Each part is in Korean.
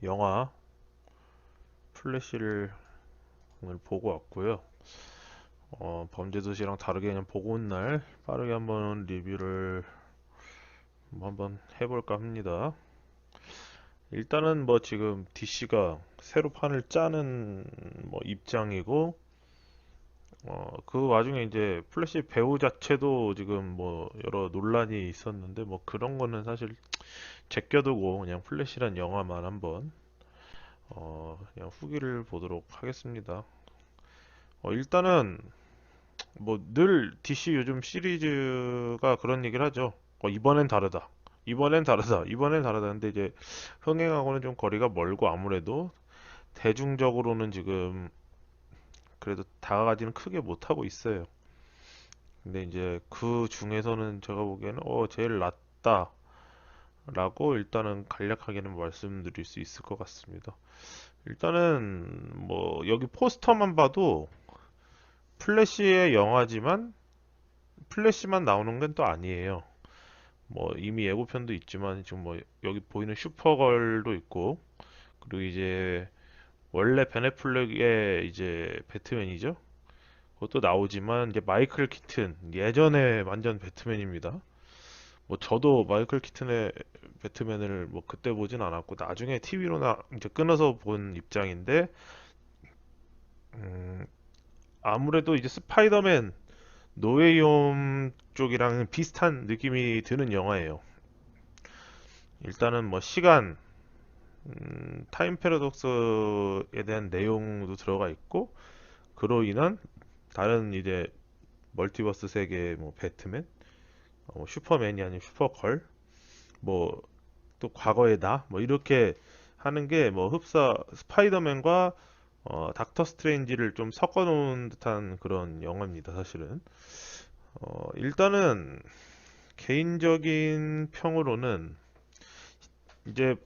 영화 플래시를 오늘 보고 왔고요. 범죄도시랑 다르게 그냥 보고 온 날 빠르게 한번 리뷰를 한번 해볼까 합니다. 일단은 뭐 지금 DC가 새로 판을 짜는 뭐 입장이고, 그 와중에 이제 플래시 배우 자체도 지금 뭐 여러 논란이 있었는데 뭐 그런 거는 사실 제껴두고 그냥 플래시란 영화만 한번 그냥 후기를 보도록 하겠습니다. 일단은 뭐 늘 DC 요즘 시리즈가 그런 얘기를 하죠. 이번엔 다르다. 이번엔 다르다. 이번엔 다르다. 근데 이제 흥행하고는 좀 거리가 멀고 아무래도 대중적으로는 지금 그래도 다가가지는 크게 못하고 있어요. 근데 이제 그 중에서는 제가 보기에는 제일 낫다라고 일단은 간략하게는 말씀드릴 수 있을 것 같습니다. 일단은 뭐 여기 포스터만 봐도 플래시의 영화지만 플래시만 나오는 건 또 아니에요. 뭐 이미 예고편도 있지만 지금 뭐 여기 보이는 슈퍼걸도 있고, 그리고 이제 원래 베네 플렉의 이제 배트맨이죠. 그것도 나오지만 이제 마이클 키튼 예전에 완전 배트맨입니다. 뭐 저도 마이클 키튼의 배트맨을 뭐 그때 보진 않았고 나중에 TV로 나 이제 끊어서 본 입장인데, 음, 아무래도 이제 스파이더맨 노웨이홈 쪽이랑 비슷한 느낌이 드는 영화예요. 일단은 뭐 시간, 타임 패러독스에 대한 내용도 들어가 있고, 그로 인한 다른 이제 멀티버스 세계의 뭐 배트맨, 슈퍼맨이 아닌 슈퍼걸, 뭐 또 과거의 나, 뭐 이렇게 하는 게 뭐 흡사 스파이더맨과 닥터 스트레인지를 좀 섞어 놓은 듯한 그런 영화입니다, 사실은. 일단은 개인적인 평으로는 이제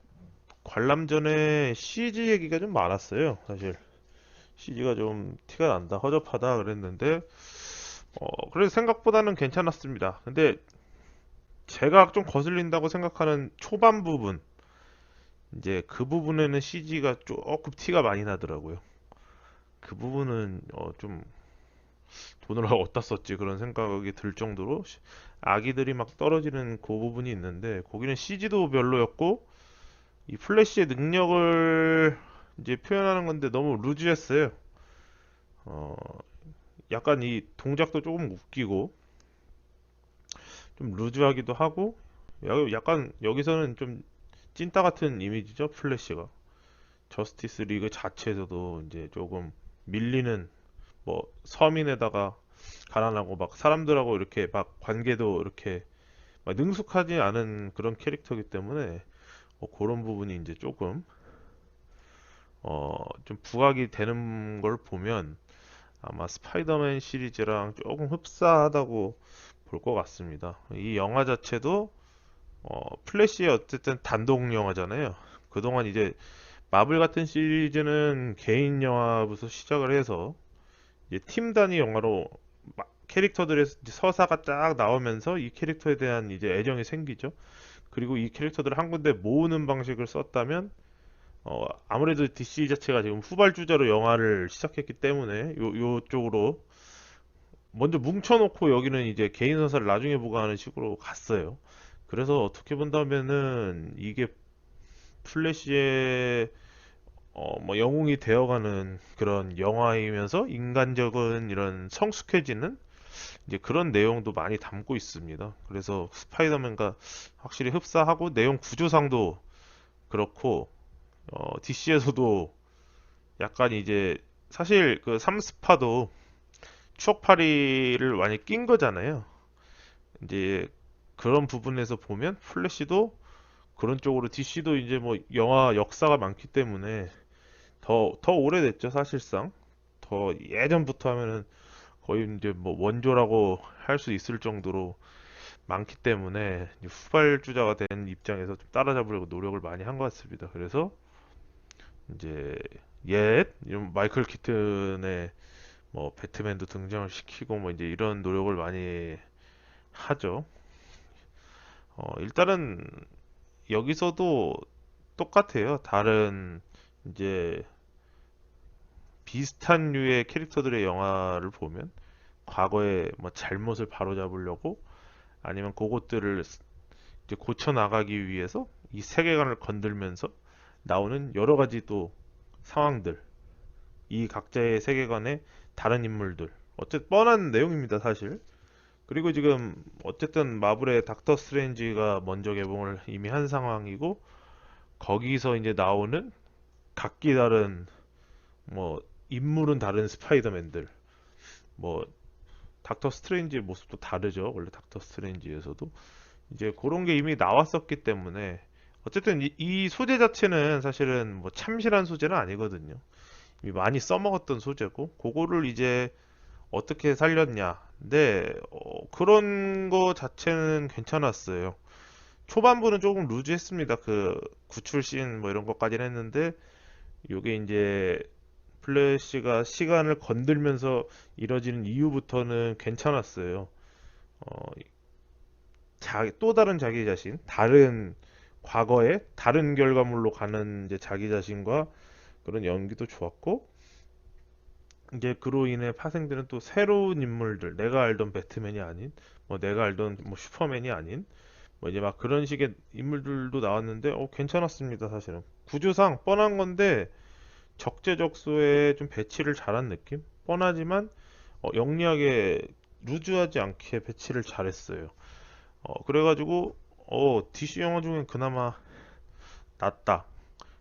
관람 전에 CG 얘기가 좀 많았어요, 사실. CG가 좀 티가 난다, 허접하다 그랬는데, 그래도 생각보다는 괜찮았습니다. 근데 제가 좀 거슬린다고 생각하는 초반 부분, 이제 그 부분에는 CG가 조금 티가 많이 나더라고요. 그 부분은 좀 돈을 어디다 썼지 그런 생각이 들 정도로 아기들이 막 떨어지는 그 부분이 있는데, 거기는 CG도 별로였고 이 플래시의 능력을 이제 표현하는 건데 너무 루즈했어요. 어, 약간 이 동작도 조금 웃기고 좀 루즈하기도 하고, 약간 여기서는 좀 찐따 같은 이미지죠, 플래시가. 저스티스 리그 자체에서도 이제 조금 밀리는, 뭐 서민에다가 가난하고 막 사람들하고 이렇게 막 관계도 이렇게 막 능숙하지 않은 그런 캐릭터이기 때문에 그런 부분이 이제 조금 좀 부각이 되는 걸 보면 아마 스파이더맨 시리즈랑 조금 흡사하다고 볼 것 같습니다. 이 영화 자체도 플래시의 어쨌든 단독 영화잖아요. 그동안 이제 마블 같은 시리즈는 개인 영화부터 시작을 해서 이제 팀 단위 영화로 캐릭터들의 서사가 쫙 나오면서 이 캐릭터에 대한 이제 애정이 생기죠. 그리고 이 캐릭터들을 한 군데 모으는 방식을 썼다면, 아무래도 DC 자체가 지금 후발주자로 영화를 시작했기 때문에 요쪽으로 먼저 뭉쳐놓고 여기는 이제 개인 서사를 나중에 보고 하는 식으로 갔어요. 그래서 어떻게 본다면은 이게 플래시의 뭐 영웅이 되어가는 그런 영화이면서 인간적인 이런 성숙해지는 이제 그런 내용도 많이 담고 있습니다. 그래서 스파이더맨과 확실히 흡사하고 내용 구조상도 그렇고, DC에서도 약간 이제 사실 그 삼스파도 추억팔이를 많이 낀 거잖아요. 이제 그런 부분에서 보면 플래시도 그런 쪽으로, DC도 이제 뭐 영화 역사가 많기 때문에 더 오래됐죠, 사실상. 더 예전부터 하면은 거의 이제 뭐 원조라고 할 수 있을 정도로 많기 때문에 이제 후발주자가 된 입장에서 좀 따라잡으려고 노력을 많이 한 것 같습니다. 그래서 이제 이런 마이클 키튼의 뭐 배트맨도 등장을 시키고 뭐 이제 이런 노력을 많이 하죠. 일단은 여기서도 똑같아요. 다른 이제 비슷한 류의 캐릭터들의 영화를 보면 과거에 뭐 잘못을 바로잡으려고 아니면 그것들을 이제 고쳐 나가기 위해서 이 세계관을 건들면서 나오는 여러 가지 또 상황들, 이 각자의 세계관의 다른 인물들, 어쨌든 뻔한 내용입니다, 사실. 그리고 지금 어쨌든 마블의 닥터 스트레인지가 먼저 개봉을 이미 한 상황이고 거기서 이제 나오는 각기 다른 뭐 인물은 다른 스파이더맨들, 뭐 닥터 스트레인지의 모습도 다르죠. 원래 닥터 스트레인지에서도 이제 그런 게 이미 나왔었기 때문에 어쨌든 이 소재 자체는 사실은 뭐 참신한 소재는 아니거든요. 이미 많이 써먹었던 소재고 그거를 이제 어떻게 살렸냐. 근데 그런 거 자체는 괜찮았어요. 초반부는 조금 루즈했습니다. 그 구출 씬 뭐 이런 것까지는 했는데 요게 이제 플래시가 시간을 건들면서 이뤄지는 이유부터는 괜찮았어요. 어, 또 다른 자기 자신, 다른 과거에 다른 결과물로 가는 이제 자기 자신과 그런 연기도 좋았고, 이제 그로 인해 파생되는 또 새로운 인물들, 내가 알던 배트맨이 아닌, 뭐 내가 알던 뭐 슈퍼맨이 아닌, 뭐 이제 막 그런 식의 인물들도 나왔는데, 괜찮았습니다, 사실은. 구조상 뻔한 건데, 적재적소에 좀 배치를 잘한 느낌? 뻔하지만, 영리하게, 루즈하지 않게 배치를 잘했어요. 그래가지고 DC 영화 중엔 그나마 낫다.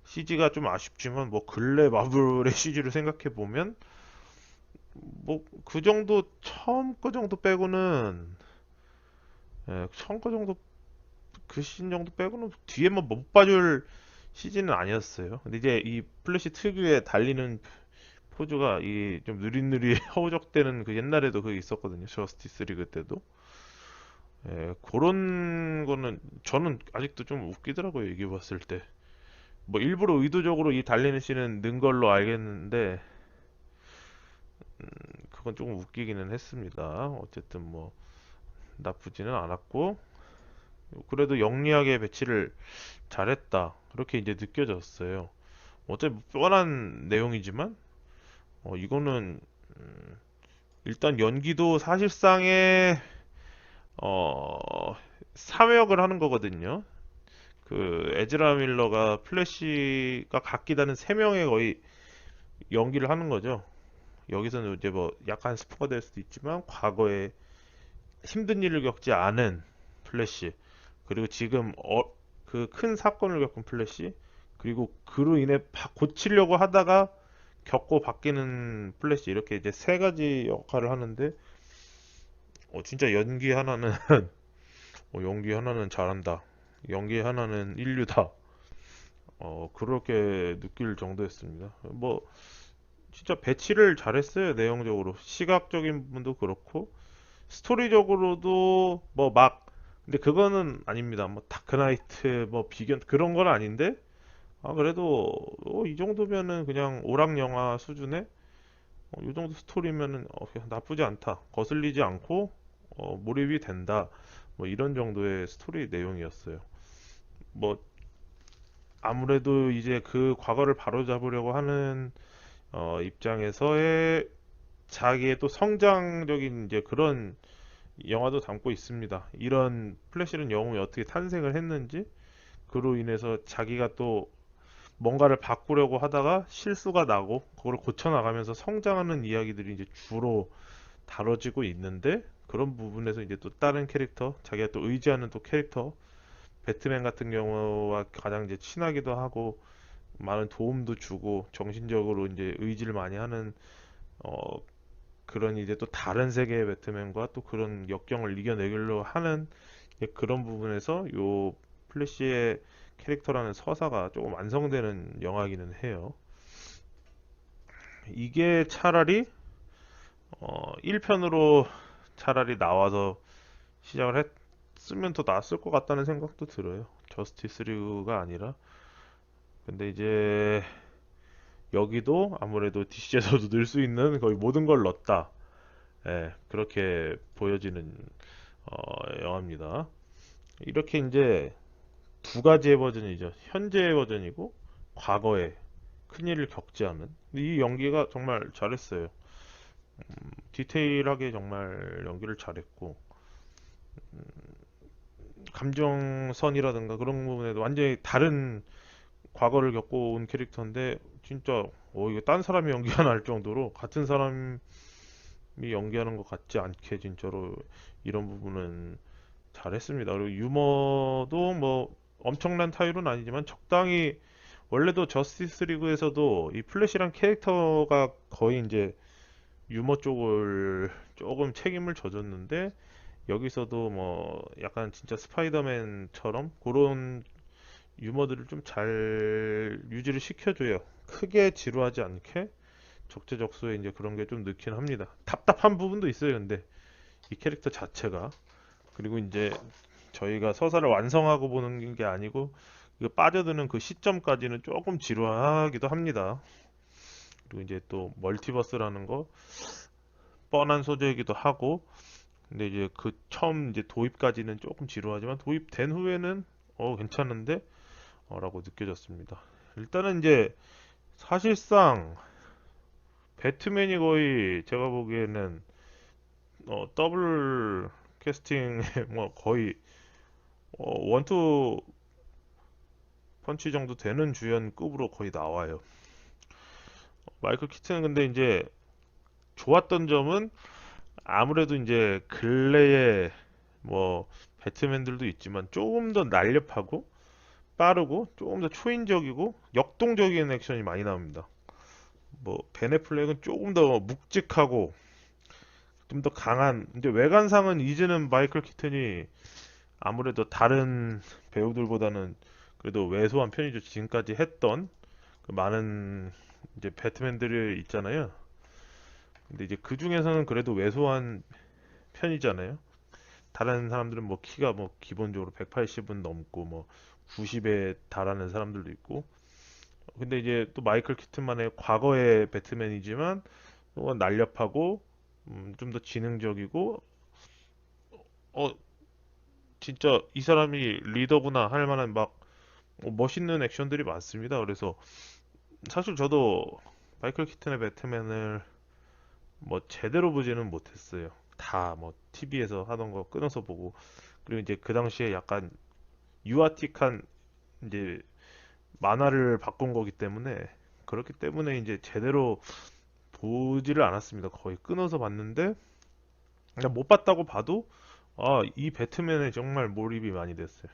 CG가 좀 아쉽지만 뭐 근래 마블의 CG를 생각해 보면 뭐 그 정도 처음 거 정도 빼고는 처음 거 정도 그 시즌 정도 빼고는 뒤에만 못 봐줄 CG는 아니었어요. 근데 이제 이 플래시 특유의 달리는 포즈가 이 좀 느릿느릿 허우적대는 그 옛날에도 그게 있었거든요. 저스티스 리그 때도. 그런 거는 저는 아직도 좀 웃기더라고요. 얘기해 봤을 때. 뭐 일부러 의도적으로 이 달리는 씬은 넣은 걸로 알겠는데 그건 조금 웃기기는 했습니다. 어쨌든 뭐 나쁘지는 않았고 그래도 영리하게 배치를 잘했다. 그렇게 이제 느껴졌어요. 어차피 뻔한 내용이지만 이거는 일단 연기도 사실상의 삼역을 하는 거거든요. 그 에즈라 밀러가 플래시가 각기 다른 세 명의 거의 연기를 하는 거죠. 여기서는 이제 뭐 약간 스포가 될 수도 있지만 과거에 힘든 일을 겪지 않은 플래시 그리고 지금 그 큰 사건을 겪은 플래시 그리고 그로 인해 고치려고 하다가 겪고 바뀌는 플래시 이렇게 이제 세 가지 역할을 하는데 진짜 연기 하나는 연기 하나는 잘한다. 연기 하나는 인류다. 그렇게 느낄 정도였습니다. 뭐 진짜 배치를 잘했어요. 내용적으로 시각적인 부분도 그렇고 스토리적으로도 뭐 막 근데 그거는 아닙니다. 뭐 다크나이트 뭐 비견 그런 건 아닌데 그래도 이 정도면은 그냥 오락 영화 수준의 이 정도 스토리면은 그냥 나쁘지 않다. 거슬리지 않고 몰입이 된다. 뭐 이런 정도의 스토리 내용이었어요. 뭐 아무래도 이제 그 과거를 바로잡으려고 하는 입장에서의 자기의 또 성장적인 이제 그런 영화도 담고 있습니다. 이런 플래시는 영웅이 어떻게 탄생을 했는지, 그로 인해서 자기가 또 뭔가를 바꾸려고 하다가 실수가 나고, 그걸 고쳐나가면서 성장하는 이야기들이 이제 주로 다뤄지고 있는데, 그런 부분에서 이제 또 다른 캐릭터, 자기가 또 의지하는 또 캐릭터, 배트맨 같은 경우와 가장 이제 친하기도 하고, 많은 도움도 주고, 정신적으로 이제 의지를 많이 하는, 어, 그런 이제 또 다른 세계의 배트맨과 또 그런 역경을 이겨내려고 하는 그런 부분에서 요 플래시의 캐릭터라는 서사가 조금 완성되는 영화이기는 해요. 이게 차라리 1편으로 차라리 나와서 시작을 했으면 더 나았을 것 같다는 생각도 들어요. 저스티스 리그가 아니라. 근데 이제 여기도 아무래도 DC에서도 넣을 수 있는 거의 모든 걸 넣었다. 그렇게 보여지는 영화입니다. 이렇게 이제 두 가지의 버전이죠. 현재의 버전이고 과거에 큰일을 겪지 않은. 근데 이 연기가 정말 잘했어요. 디테일하게 정말 연기를 잘했고 감정선이라든가 그런 부분에도 완전히 다른 과거를 겪고 온 캐릭터인데 진짜 이거 딴 사람이 연기가 날 정도로 같은 사람이 연기하는 것 같지 않게 진짜로 이런 부분은 잘했습니다. 그리고 유머도 뭐 엄청난 타율은 아니지만 적당히 원래도 저스티스 리그에서도 이 플래시란 캐릭터가 거의 이제 유머 쪽을 조금 책임을 져줬는데 여기서도 뭐 약간 진짜 스파이더맨처럼 그런 유머들을 좀 잘 유지를 시켜줘요. 크게 지루하지 않게 적재적소에 이제 그런 게 좀 넣긴 합니다. 답답한 부분도 있어요. 근데 이 캐릭터 자체가 그리고 이제 저희가 서사를 완성하고 보는 게 아니고 이거 빠져드는 그 시점까지는 조금 지루하기도 합니다. 그리고 이제 또 멀티버스라는 거 뻔한 소재이기도 하고 근데 이제 그 처음 이제 도입까지는 조금 지루하지만 도입된 후에는 괜찮은데 라고 느껴졌습니다. 일단은 이제 사실상 배트맨이 거의 제가 보기에는 더블 캐스팅에 뭐 거의 원투 펀치 정도 되는 주연급으로 거의 나와요. 마이클 키튼은 근데 이제 좋았던 점은 아무래도 이제 근래에 뭐 배트맨들도 있지만 조금 더 날렵하고 빠르고 조금 더 초인적이고 역동적인 액션이 많이 나옵니다. 뭐 베네플렉은 조금 더 묵직하고 좀 더 강한 이제 외관상은 이제는 마이클 키튼이 아무래도 다른 배우들보다는 그래도 왜소한 편이죠. 지금까지 했던 그 많은 이제 배트맨들이 있잖아요. 근데 이제 그 중에서는 그래도 왜소한 편이잖아요. 다른 사람들은 뭐 키가 뭐 기본적으로 180은 넘고 뭐 90에 달하는 사람들도 있고. 근데 이제 또 마이클 키튼만의 과거의 배트맨이지만 또 날렵하고 좀 더 지능적이고 어 진짜 이 사람이 리더구나 할 만한 막 멋있는 액션들이 많습니다. 그래서 사실 저도 마이클 키튼의 배트맨을 뭐 제대로 보지는 못했어요. 다 뭐 TV에서 하던 거 끊어서 보고 그리고 이제 그 당시에 약간 유아틱한 이제 만화를 바꾼 거기 때문에 그렇기 때문에 이제 제대로 보지를 않았습니다. 거의 끊어서 봤는데 그냥 못 봤다고 봐도 이 배트맨에 정말 몰입이 많이 됐어요.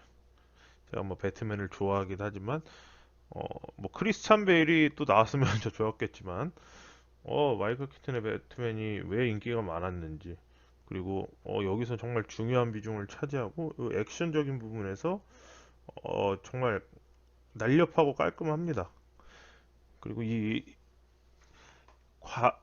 제가 뭐 배트맨을 좋아하긴 하지만 어, 뭐 크리스찬 베일이 또 나왔으면 저 좋았겠지만 마이클 키튼의 배트맨이 왜 인기가 많았는지 그리고 여기서 정말 중요한 비중을 차지하고 그 액션적인 부분에서 정말 날렵하고 깔끔합니다. 그리고 이 과,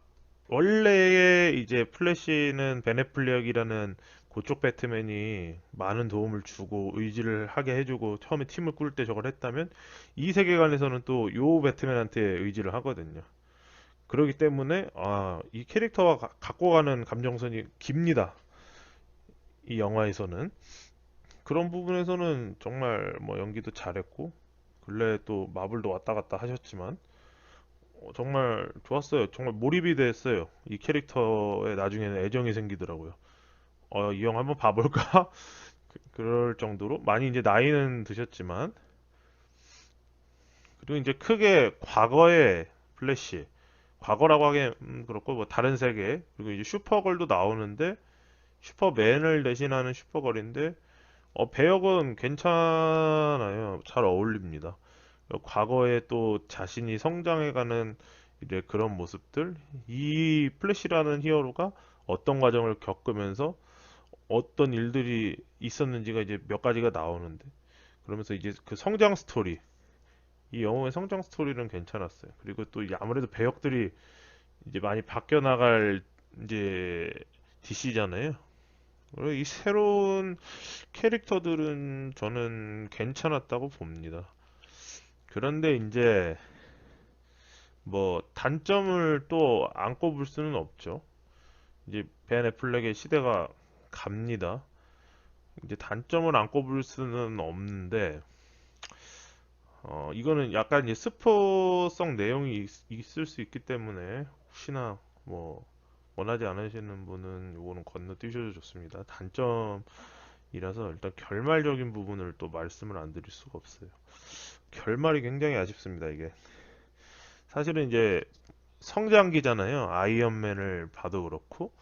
원래의 이제 플래시는 베네플렉이라는 그쪽 배트맨이 많은 도움을 주고 의지를 하게 해주고 처음에 팀을 꾸릴 때 저걸 했다면 이 세계관에서는 또 요 배트맨한테 의지를 하거든요. 그렇기 때문에 이 캐릭터와 갖고 가는 감정선이 깁니다. 이 영화에서는 그런 부분에서는 정말 뭐 연기도 잘했고 근래 또 마블도 왔다 갔다 하셨지만 정말 좋았어요. 정말 몰입이 됐어요. 이 캐릭터에 나중에는 애정이 생기더라고요. 이 형 한번 봐볼까? 그럴 정도로 많이 이제 나이는 드셨지만 그리고 이제 크게 과거의 플래시 과거라고 하기엔 그렇고 뭐 다른 세계 그리고 이제 슈퍼걸도 나오는데 슈퍼맨을 대신하는 슈퍼걸인데 배역은 괜찮아요. 잘 어울립니다. 과거에 또 자신이 성장해가는 이제 그런 모습들 이 플래시라는 히어로가 어떤 과정을 겪으면서 어떤 일들이 있었는지가 이제 몇 가지가 나오는데 그러면서 이제 그 성장 스토리 이 영화의 성장 스토리는 괜찮았어요. 그리고 또 이제 아무래도 배역들이 이제 많이 바뀌어 나갈 이제 DC잖아요. 그리고 이 새로운 캐릭터들은 저는 괜찮았다고 봅니다. 그런데 이제 뭐 단점을 또 안 꼽을 수는 없죠. 이제 벤 애플렉의 시대가 갑니다. 이제 단점을 안 꼽을 수는 없는데 이거는 약간 이제 스포성 내용이 있을 수 있기 때문에 혹시나 뭐 원하지 않으시는 분은 요거는 건너뛰셔도 좋습니다. 단점이라서 일단 결말적인 부분을 또 말씀을 안 드릴 수가 없어요. 결말이 굉장히 아쉽습니다, 이게. 사실은 이제 성장기잖아요. 아이언맨을 봐도 그렇고,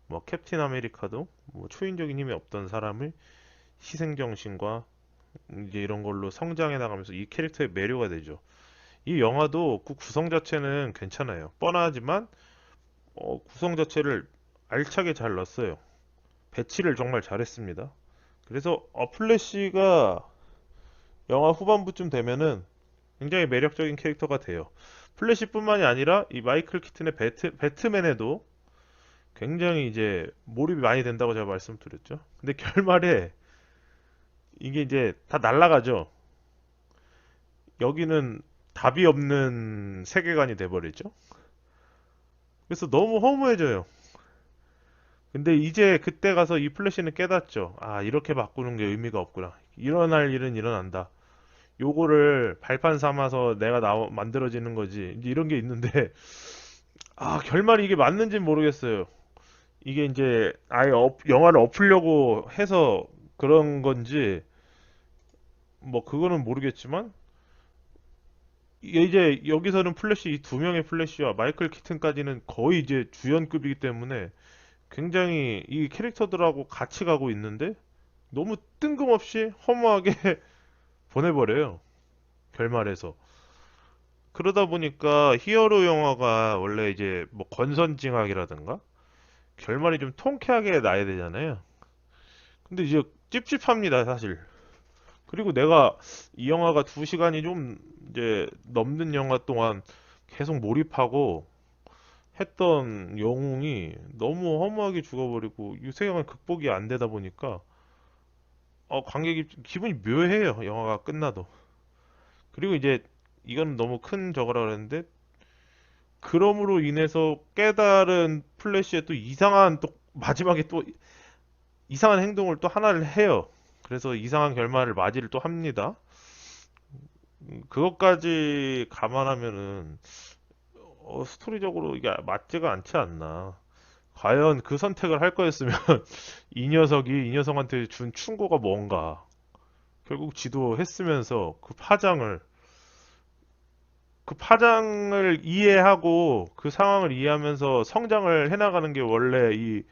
뭐 캡틴 아메리카도 뭐 초인적인 힘이 없던 사람을 희생정신과 이제 이런 걸로 성장해 나가면서 이 캐릭터의 매료가 되죠. 이 영화도 그 구성 자체는 괜찮아요. 뻔하지만 구성 자체를 알차게 잘 넣었어요. 배치를 정말 잘했습니다. 그래서 플래시가 영화 후반부쯤 되면은 굉장히 매력적인 캐릭터가 돼요. 플래시뿐만이 아니라 이 마이클 키튼의 배트맨에도 굉장히 이제 몰입이 많이 된다고 제가 말씀드렸죠. 근데 결말에 이게 이제 다 날아가죠. 여기는 답이 없는 세계관이 돼버리죠. 그래서 너무 허무해져요. 근데 이제 그때 가서 이 플래시는 깨닫죠. 아, 이렇게 바꾸는 게 의미가 없구나. 일어날 일은 일어난다. 요거를 발판 삼아서 내가 만들어지는 거지. 이제 이런 게 있는데, 아, 결말이 이게 맞는지 모르겠어요. 이게 이제 아예 영화를 엎으려고 해서 그런 건지, 뭐, 그거는 모르겠지만, 이게 이제 여기서는 플래시, 이 두 명의 플래시와 마이클 키튼까지는 거의 이제 주연급이기 때문에 굉장히 이 캐릭터들하고 같이 가고 있는데, 너무 뜬금없이 허무하게 보내버려요. 결말에서. 그러다 보니까 히어로 영화가 원래 이제 뭐 권선징악이라든가 결말이 좀 통쾌하게 나야 되잖아요. 근데 이제 찝찝합니다, 사실. 그리고 내가 이 영화가 2시간이 좀 이제 넘는 영화 동안 계속 몰입하고 했던 영웅이 너무 허무하게 죽어버리고 이 세계관 극복이 안 되다 보니까 관객이 기분이 묘해요, 영화가 끝나도. 그리고 이제 이건 너무 큰 저거라 그랬는데 그럼으로 인해서 깨달은 플래시의 또 이상한 또 마지막에 또 이상한 행동을 또 하나를 해요. 그래서 이상한 결말을 맞이를 또 합니다. 그것까지 감안하면은 스토리적으로 이게 맞지가 않지 않나. 과연 그 선택을 할 거였으면 이 녀석이 이 녀석한테 준 충고가 뭔가. 결국 지도했으면서 그 파장을 이해하고 그 상황을 이해하면서 성장을 해나가는 게 원래 이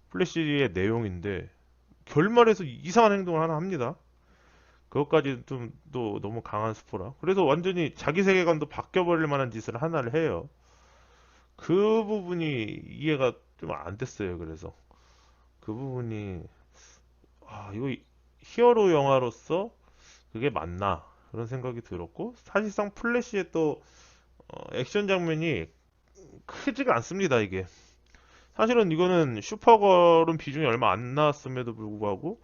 플래시의 내용인데 결말에서 이상한 행동을 하나 합니다. 그것까지 좀 또 너무 강한 스포라. 그래서 완전히 자기 세계관도 바뀌어버릴 만한 짓을 하나를 해요. 그 부분이 이해가 좀 안 됐어요. 그래서 그 부분이 이거 히어로 영화로서 그게 맞나 그런 생각이 들었고 사실상 플래시의 또 액션 장면이 크지가 않습니다. 이게 사실은 이거는 슈퍼걸은 비중이 얼마 안 나왔음에도 불구하고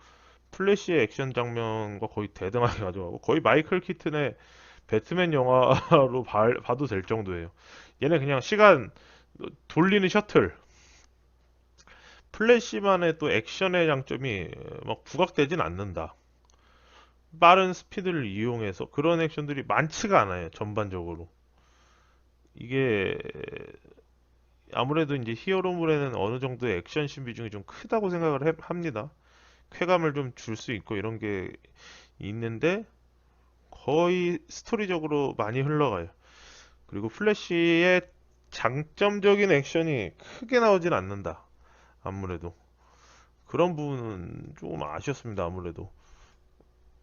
플래시의 액션 장면과 거의 대등하게 가져가고 거의 마이클 키튼의 배트맨 영화로 봐도 될 정도예요. 얘는 그냥 시간 돌리는 셔틀. 플래시만의 또 액션의 장점이 막 부각되진 않는다. 빠른 스피드를 이용해서 그런 액션들이 많지가 않아요. 전반적으로. 이게 아무래도 이제 히어로물에는 어느 정도의 액션씬 비중이 좀 크다고 생각을 합니다. 쾌감을 좀 줄 수 있고 이런 게 있는데 거의 스토리적으로 많이 흘러가요. 그리고 플래시의 장점적인 액션이 크게 나오진 않는다. 아무래도 그런 부분은 조금 아쉬웠습니다. 아무래도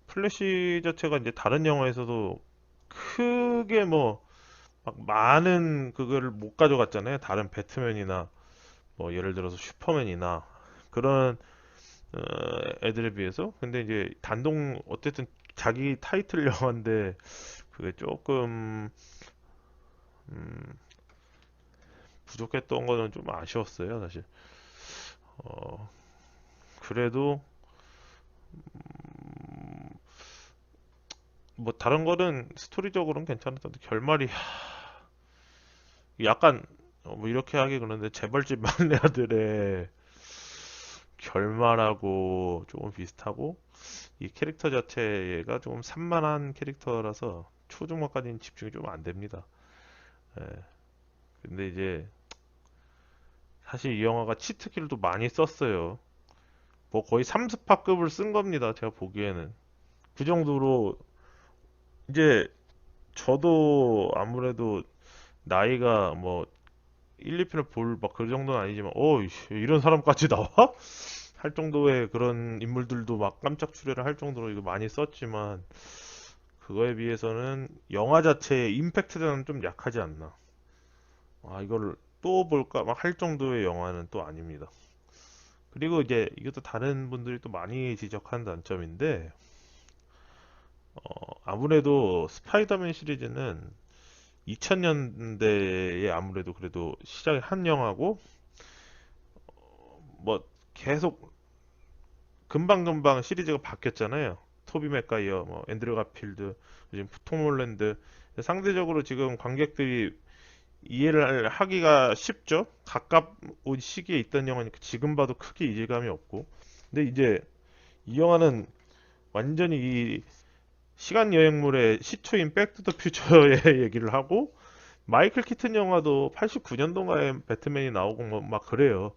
플래시 자체가 이제 다른 영화에서도 크게 뭐 막 많은 그거를 못 가져갔잖아요. 다른 배트맨이나 뭐 예를 들어서 슈퍼맨이나 그런 어, 애들에 비해서. 근데 이제 단독 어쨌든 자기 타이틀 영화인데 그게 조금 음, 부족했던 거는 좀 아쉬웠어요, 사실. 어, 그래도 뭐 다른 거는 스토리적으로는 괜찮았던데 결말이 약간 뭐 이렇게 하기 그런데 재벌집 막내 아들의 결말하고 조금 비슷하고 이 캐릭터 자체가 조금 산만한 캐릭터라서 초중반까지는 집중이 좀 안 됩니다. 예. 근데 이제 사실 이 영화가 치트키를 많이 썼어요. 뭐 거의 3스파급을 쓴 겁니다. 제가 보기에는. 그 정도로 이제 저도 아무래도 나이가 뭐 1, 2편을 볼 막 그 정도는 아니지만 이런 사람까지 나와? 할 정도의 그런 인물들도 막 깜짝 출연을 할 정도로 이거 많이 썼지만 그거에 비해서는 영화 자체의 임팩트는 좀 약하지 않나. 아, 이걸 또 볼까 막 할 정도의 영화는 또 아닙니다. 그리고 이제 이것도 다른 분들이 또 많이 지적한 단점인데 아무래도 스파이더맨 시리즈는 2000년대에 아무래도 그래도 시작이 한 영화고 뭐 계속 금방금방 시리즈가 바뀌었잖아요. 토비 맥과이어, 뭐 앤드류 가필드, 요즘 톰 홀랜드. 상대적으로 지금 관객들이 이해를 하기가 쉽죠. 가까운 시기에 있던 영화니까 지금 봐도 크게 이질감이 없고. 근데 이제 이 영화는 완전히 이 시간 여행물의 시초인 백투더 퓨처의 얘기를 하고 마이클 키튼 영화도 89년도가에 배트맨이 나오고 뭐 막 그래요.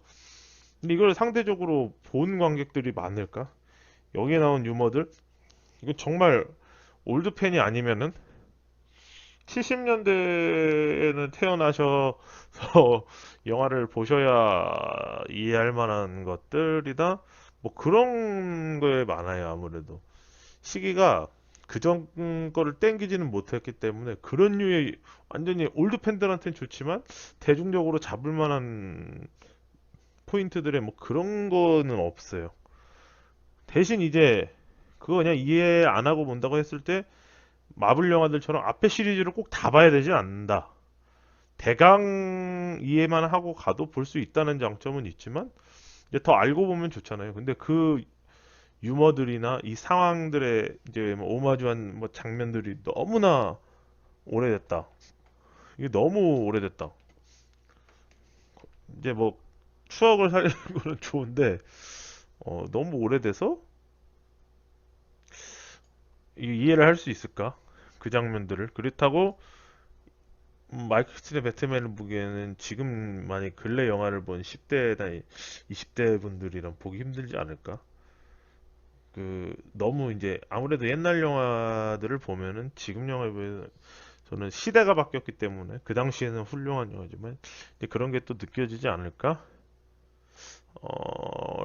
근데 이걸 상대적으로 본 관객들이 많을까? 여기에 나온 유머들 이거 정말 올드 팬이 아니면은 70년대에는 태어나셔서 영화를 보셔야 이해할 만한 것들이다. 뭐 그런 거에 많아요, 아무래도. 시기가 그전 거를 땡기지는 못했기 때문에 그런 류의 완전히 올드 팬들한테는 좋지만 대중적으로 잡을 만한 포인트들의 뭐 그런 거는 없어요. 대신 이제 그거 그냥 이해 안 하고 본다고 했을 때 마블 영화들처럼 앞에 시리즈를 꼭 다 봐야 되지 않는다. 대강 이해만 하고 가도 볼 수 있다는 장점은 있지만 이제 더 알고 보면 좋잖아요. 근데 그 유머들이나 이 상황들의 이제 뭐 오마주한 뭐 장면들이 너무나 오래됐다. 이게 너무 오래됐다. 이제 뭐 추억을 살리는 거는 좋은데 너무 오래돼서 이해를 할 수 있을까? 그 장면들을. 그렇다고 마이클 키튼의 배트맨을 보기에는 지금 만약 근래 영화를 본 10대나 20대 분들이랑 보기 힘들지 않을까? 너무 이제 아무래도 옛날 영화들을 보면은 지금 영화에 비해 저는 시대가 바뀌었기 때문에 그 당시에는 훌륭한 영화지만 이제 그런 게 또 느껴지지 않을까?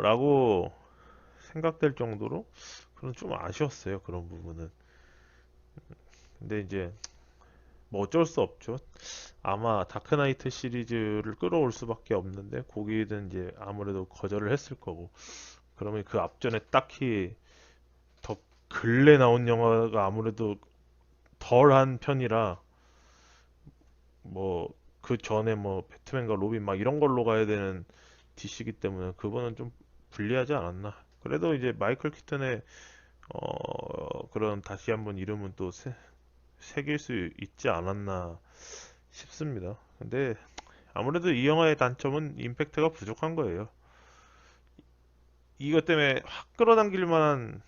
라고 생각될 정도로 그런 좀 아쉬웠어요. 그런 부분은. 근데 이제 뭐 어쩔 수 없죠. 아마 다크나이트 시리즈를 끌어올 수밖에 없는데 거기는 이제 아무래도 거절을 했을 거고 그러면 그 앞전에 딱히 더 근래 나온 영화가 아무래도 덜한 편이라 뭐 그 전에 뭐 배트맨과 로빈 막 이런 걸로 가야 되는 DC기 때문에 그거는 좀 불리하지 않았나. 그래도 이제 마이클 키튼의 그런 다시 한번 이름은 또 새길 수 있지 않았나 싶습니다. 근데 아무래도 이 영화의 단점은 임팩트가 부족한 거예요. 이것 때문에 확 끌어당길 만한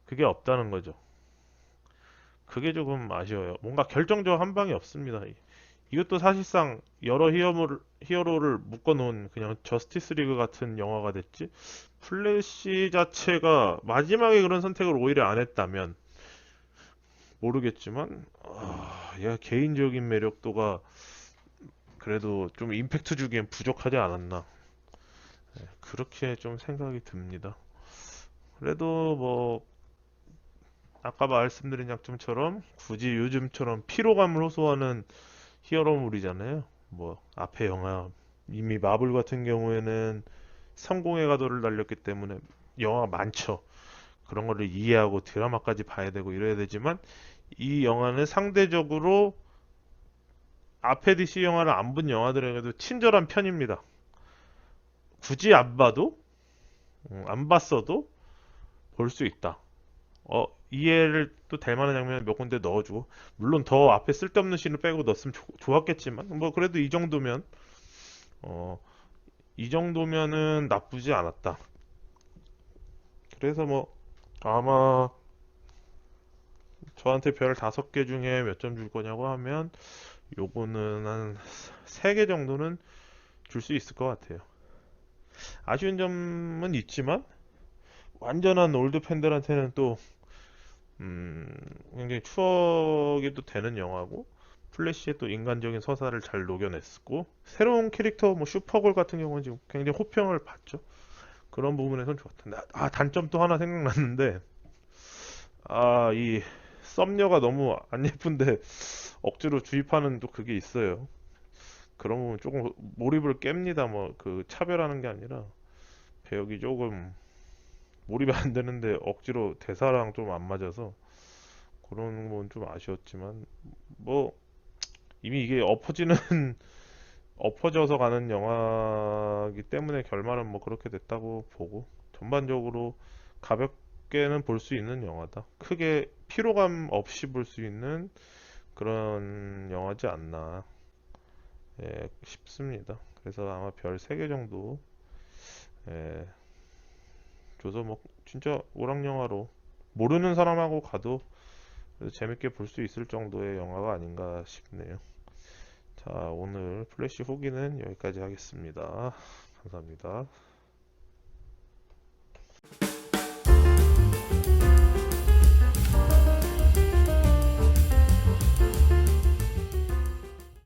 그게 없다는 거죠. 그게 조금 아쉬워요. 뭔가 결정적 한 방이 없습니다. 이것도 사실상 여러 히어로를 묶어놓은 그냥 저스티스 리그 같은 영화가 됐지. 플래시 자체가 마지막에 그런 선택을 오히려 안 했다면 모르겠지만, 얘 개인적인 매력도가 그래도 좀 임팩트 주기엔 부족하지 않았나. 그렇게 좀 생각이 듭니다. 그래도 뭐 아까 말씀드린 약점처럼 굳이 요즘처럼 피로감을 호소하는 히어로물이잖아요. 뭐 앞에 영화 이미 마블 같은 경우에는 성공의 가도를 달렸기 때문에 영화가 많죠. 그런 거를 이해하고 드라마까지 봐야 되고 이래야 되지만 이 영화는 상대적으로 앞에 DC 영화를 안 본 영화들에게도 친절한 편입니다. 굳이 안 봐도 안 봤어도 볼 수 있다. 이해를 또 될 만한 장면을 몇 군데 넣어주고 물론 더 앞에 쓸데없는 씬을 빼고 넣었으면 좋았겠지만 뭐 그래도 어, 이 정도면은 나쁘지 않았다. 그래서 뭐 아마 저한테 별 5개 중에 몇 점 줄 거냐고 하면 요거는 한 3개 정도는 줄 수 있을 것 같아요. 아쉬운 점은 있지만 완전한 올드 팬들한테는 또 굉장히 추억이 또 되는 영화고, 플래시의 또 인간적인 서사를 잘 녹여냈고, 새로운 캐릭터 뭐 슈퍼골 같은 경우는 지금 굉장히 호평을 받죠. 그런 부분에선 좋았던데, 단점 또 하나 생각났는데, 이 썸녀가 너무 안 예쁜데 억지로 주입하는 또 그게 있어요. 그런 부분 조금 몰입을 깹니다. 뭐 그 차별하는 게 아니라 배역이 조금 몰입이 안 되는데 억지로 대사랑 좀 안 맞아서 그런 건 좀 아쉬웠지만, 뭐 이미 이게 엎어지는 엎어져서 가는 영화이기 때문에 결말은 뭐 그렇게 됐다고 보고, 전반적으로 가볍게는 볼 수 있는 영화다. 크게 피로감 없이 볼 수 있는 그런 영화지 않나 싶습니다. 그래서 아마 별 3개 정도 예, 줘서 뭐 진짜 오락 영화로 모르는 사람하고 가도 재밌게 볼 수 있을 정도의 영화가 아닌가 싶네요. 자, 오늘 플래시 후기는 여기까지 하겠습니다. 감사합니다.